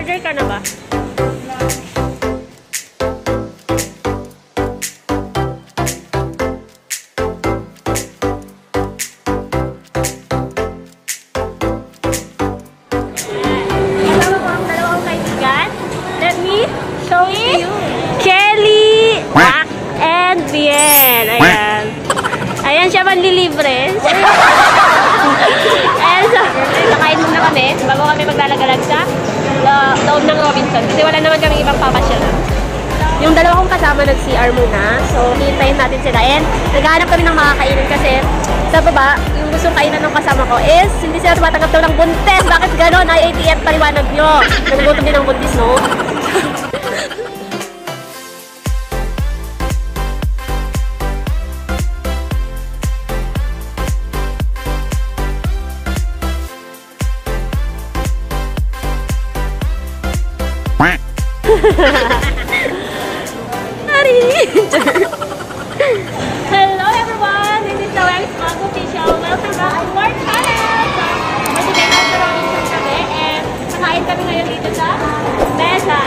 Nag-order ka na ba? Kasama ko ang dalawang kaibigan. Let me show you. Kelly and Bien. Ayan. Ayan siya manlilibre. Ayan, so, nakain muna kami bago kami maglalagalag sa loob ng Robinson. Kasi wala naman kami ibang papasyalan. Yung dalawa kong kasama nag-CR muna. So, hihintayin natin sila. And naghahanap kami ng makakainin kasi sa baba, yung gustong kainan ng kasama ko is hindi sila tumatanggap daw ng buntis. Bakit ganon? IATF paliwanag nyo. Nagugutom din ng buntis, no? Hello everyone! This is the Wax Vlog Official. Welcome back to our channel! So, today nasa Robinson kami and nakain kami ngayon dito sa mesa.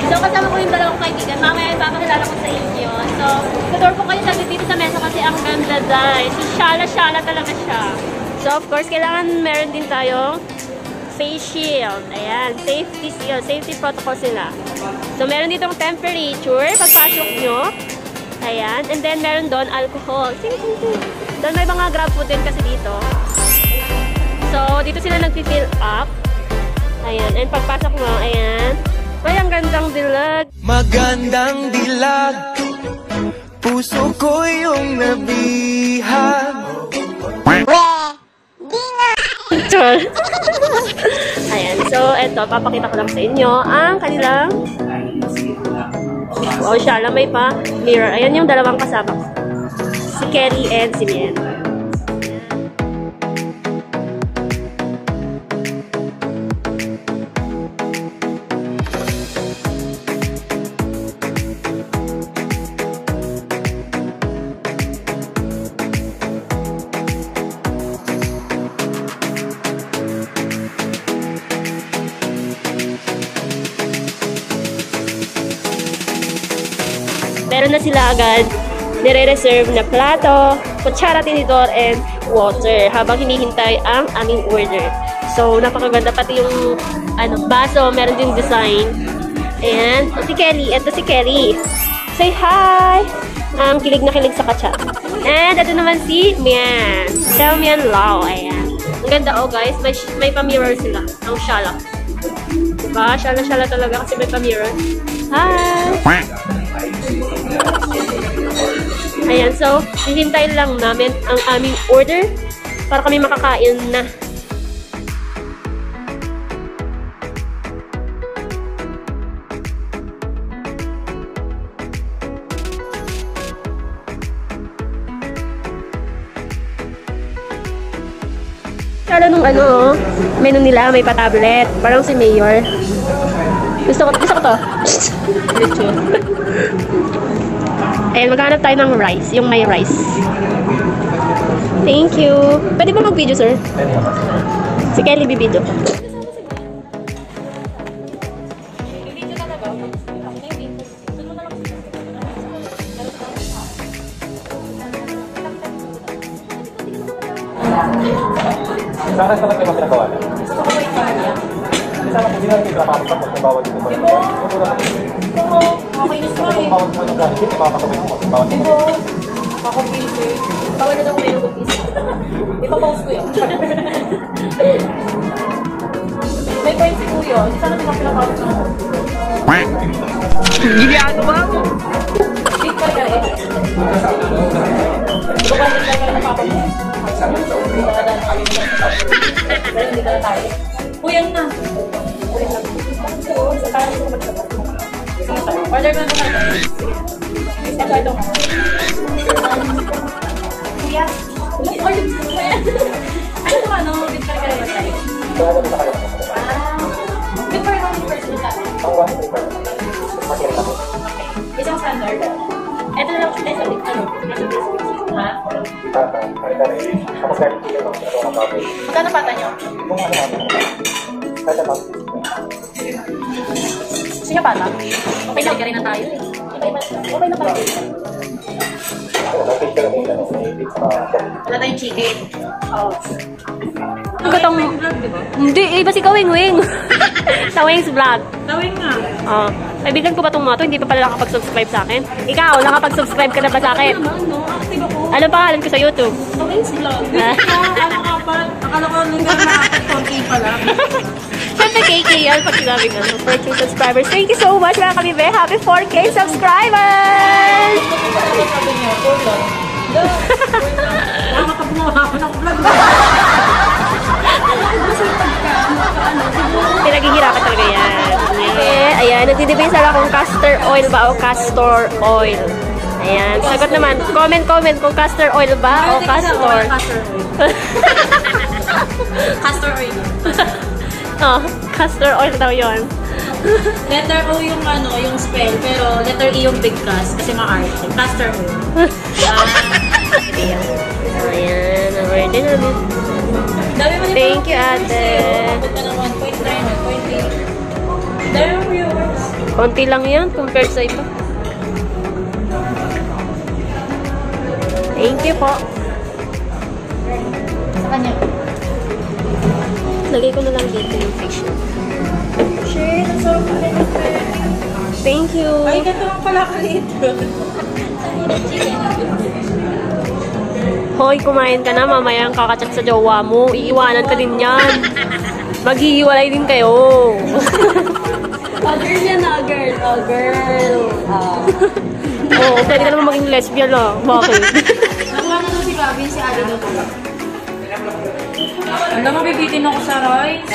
So, kasama ko yung dalawang kaibigan. Mamaya ipapakilala ko sa inyo. So, tutor po kayo saglit dito sa mesa kasi ang ganda dahil. So, shala-shala talaga siya. So, of course, kailangan meron din tayong face shield. Ayan, safety seal, safety protocol sila. So, meron ditong temperature pagpasok nyo. Ayan, and then meron doon alcohol. Doon may mga grab food din kasi dito. So, dito sila nag-fill up. Ayan, and pagpasok mo, ayan. Ay, ang gandang dilag. Magandang dilag. Puso ko yung nabihag. Ayan, so eto, papakita ko lang sa inyo ang kanilang siya lang may pa mirror. Ayan yung dalawang kasama, si Kelly and si Bien. Meron na sila agad nire-reserve na plato, kutsara, tinidor, and water habang hinihintay ang aming order. So, napakaganda. Pati yung baso, meron din design. And si Kelly. Ito si Kelly. Say hi! Kilig na kilig sa katsa. And ito naman si Mian. Xiao Mian Lao. Ayan. Ang ganda, oh guys. May pa-mirror sila. Ang shala. Diba? Shala-shala talaga kasi may pa-mirror. Hi! Ayan, so, hihintayin lang namin ang aming order para kami makakain na. Kala nung menu nila, may pa-tablet. Parang si Mayor. Gusto ko to. Ayan, maghanap tayo ng rice. Yung may rice. Thank you. Pwede ba mag-video, sir? Si Kelly, bibidyo. Saan sa natin ang pinagawa na? Gusto ko ba yung kanya? Sana kung hindi natin pinapapasok kung bawal dito ba? Oo, makinis mo eh. Bawal mo yung gano'n, ipapakawin mo kung bawal dito. Ako piso eh. Bawal na daw kung meron kong piso. Ipapost ko yun. May point si Kuya. Hindi sana pinapapasok na ako. Hindi ano ba ako? Big pa ka eh. Ito ba hindi ka napapapost? Pero hindi ka na tayo. Kuya na. Order ko na tayo. Ito. Kuya. Order ko na yan. Ano ba no? Big pa ka naman tayo. Big pa ka naman person tayo. Isang standard. Ito na lang siya sa big ano. Ha? Magkano pata nyo? Kahit ang Gusto niya pata? Okay na, rin na tayo eh. Okay na pala. Wala tayong chicken. Oo. Gutong... Hindi, iba si Kawing Wing. Sa Wing's Vlog. Tawin nga. Kaibigan ko ba itong mga to? Hindi pa pala nakapag-subscribe sa akin. Ikaw, nakapag-subscribe ka na ba sa akin? Active ako. Ano pangalan ko sa YouTube? Wing's Vlog. Ano ka pa? Akala ko nung konti pala. Siyempre, KKL pag sinabing ano, 4K subscribers. Thank you so much mga kabibe. Happy 4K subscribers! Sabi niyo, puro. Nakakapagawa ako ng vlog. Pinaghihirapan talaga yan. Ayan, nagdidebate sila kung castor oil ba o castor oil. Ayan, sagot naman. Comment kung castor oil ba o castor. Castor oil. Oh, castor oil daw yun. Letter O yung ano, yung spell, pero letter E yung bigkas kasi ma-art. Castor oil. Ayan, order namin. Thank you, ate. Abot ka ng 1.9, 1.8. Dami mo viewers. Konti lang yan compared sa iba. Thank you po. Sa kanya. Lagay ko na lang dito yung fish. Shit, ang sarap pa rin. Thank you. Ay, ganito lang pala kalit. Hoy, kumain ka na. Mamaya ang kakachat sa jowa mo. Iiwanan ka din yan. Maghihiwalay din kayo. Girl yan na, girl. Oh, girl. Oo, pwede ka naman maging lesbian ah. Bakit? Nakuha na doon si Gavin, si Ali doon. Alam mo, bibitin ako sa rice.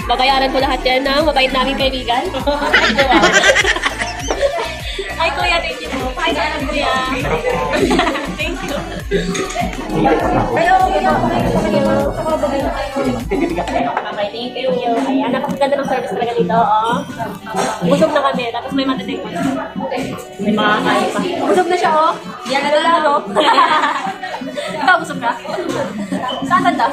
Babayaran ko lahat yan ng mabait naming kaibigan. Ay, kuya, thank you po. Ay, kuya. Thank you. Ay, okay. Okay, thank you. Ayan, napakaganda ng service talaga dito. Oh. Busog na kami, tapos may matatikman. May makakain pa. Busog na siya, oh. Yan na lang, no? Ikaw, busog ka? Saan banda?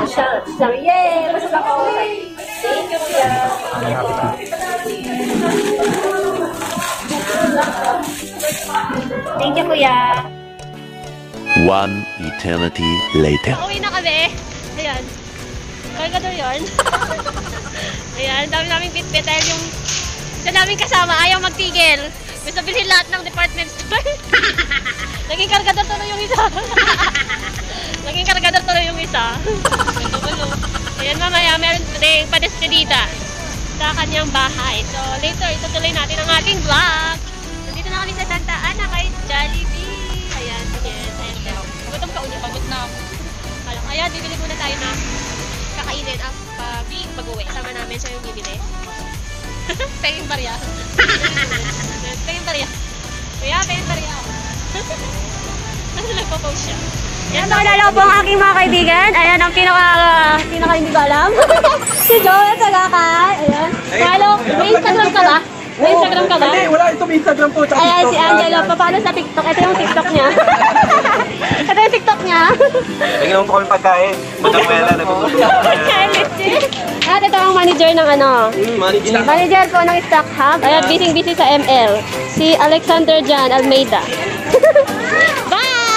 Siya, yay! Busog ako. Thank you, kuya. Thank you, kuya. One eternity later. Uwi na kami. Ayan. Cargador yun. Ayan, dami naming bitbit dahil yung isa naming kasama ayaw magtigil. Gusto bilhin lahat ng department store. Naging kargador tuloy yung isa. Naging kargador tuloy yung isa. Ayan, mamaya meron rin padespedida sa kanyang bahay. So later, itutuloy natin ang ating vlog. Nandito na kami sa Santa Ana kay Jollibee. Ayan, yes. Ayan. Gutom ka ulit. Pagod na ako. Ayan, bibili muna tayo na kakainin pag-uwi. Sama namin siya yung bibili. Penging barya. Penging barya. Kuya, penging barya. Ano nagpo-post siya? Yan, naalala po ang aking mga kaibigan. Ayan, ang pinaka hindi ko alam. Si Joe at Sagakay. Ayan. Hello, may Instagram ka ba? May Instagram ka ba? Hindi, wala. Ito may Instagram po. Tsaka Ayan, TikTok. si Angelo. Paano sa TikTok? Ito yung TikTok niya. Ito yung TikTok niya. Tingnan mo po kami pagkain. Madamela, nagpupunta. At ito ang manager ng ano. Manager. Manager po ng Stock Hub. Ayan, busy sa ML. Si Alexander Jan Almeida. Bye!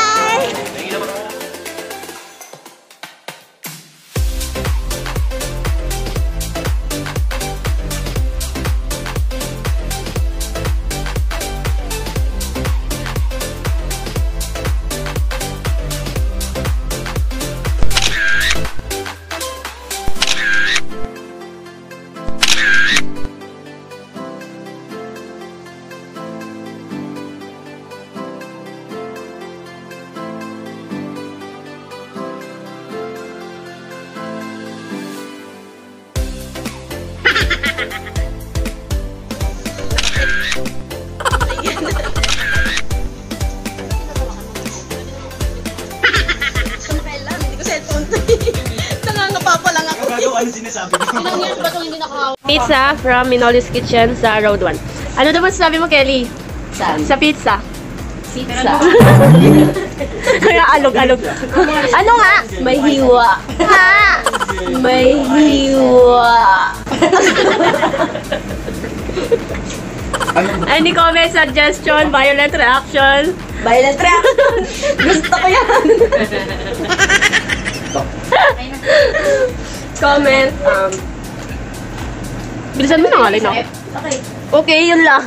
Pizza from Minoli's Kitchen sa Road 1. Ano naman sabi mo, Kelly? Saan? Sa pizza. Pizza. Kaya alog-alog. Ano nga? May hiwa. Ha? May hiwa. Any comment, suggestion, violent reaction? Violent reaction. Gusto ko yan. Comment. Bilisan mo na nga, no? Okay. Okay, yun lang.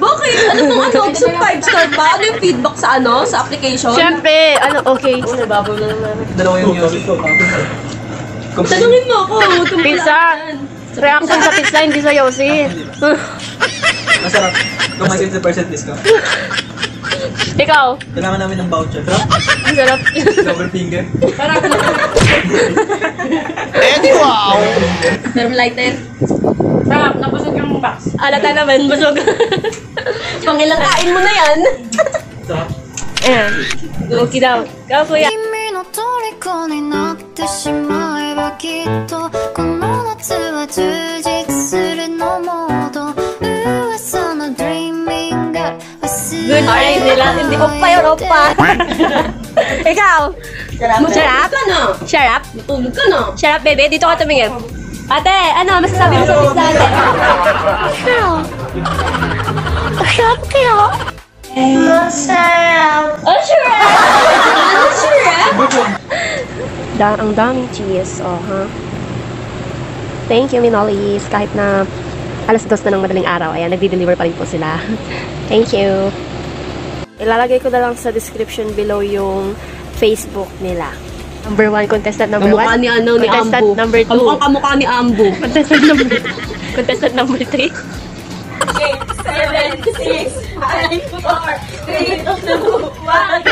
Bakit? Ano kung ano? Gusto 5-star ba? Ano yung feedback sa ano? Sa application? Siyempre, ano, okay. Nababaw na naman. Dalawa yung yosi. Tanungin mo ako. Pizza. Reaction sa pizza, hindi sa yosi. Masarap. Kung may 50% discount. Ikaw. Kailangan namin ng voucher. Sarap. Ang sarap. Double finger. Thermalighter. Sarap, nabusog yung box. Alata naman, busog. Pangilang kain mo na yan. Sarap. Ayan. Okay daw. Go, kuya. 君の虜になってしまえばきっとこの夏は充実するのモード噂の dreaming girl Good morning nila. Hindi oppa yun, oppa. Ikaw. Sarap? Ano? Sarap? Matulog ka na. Sarap, baby. Dito ka tumingin. Ate, ano? Masasabi mo sa pizza natin? Sarap kayo. Masarap. Oh, sarap. Ano sure? Ang daming cheese. Oh, ha? Thank you, Minolis. Kahit na alas 2 na ng madaling araw, ayan, nagdi-deliver pa rin po sila. Thank you. Ilalagay ko na lang sa description below yung Facebook nila. Number 1, contestant number 1. Kamukha ni ano, ni Contestant Ambu. number 2. Kamukha ni Ambu. Contestant number 3. 7, 6, 5, 4, 3, 2, 1.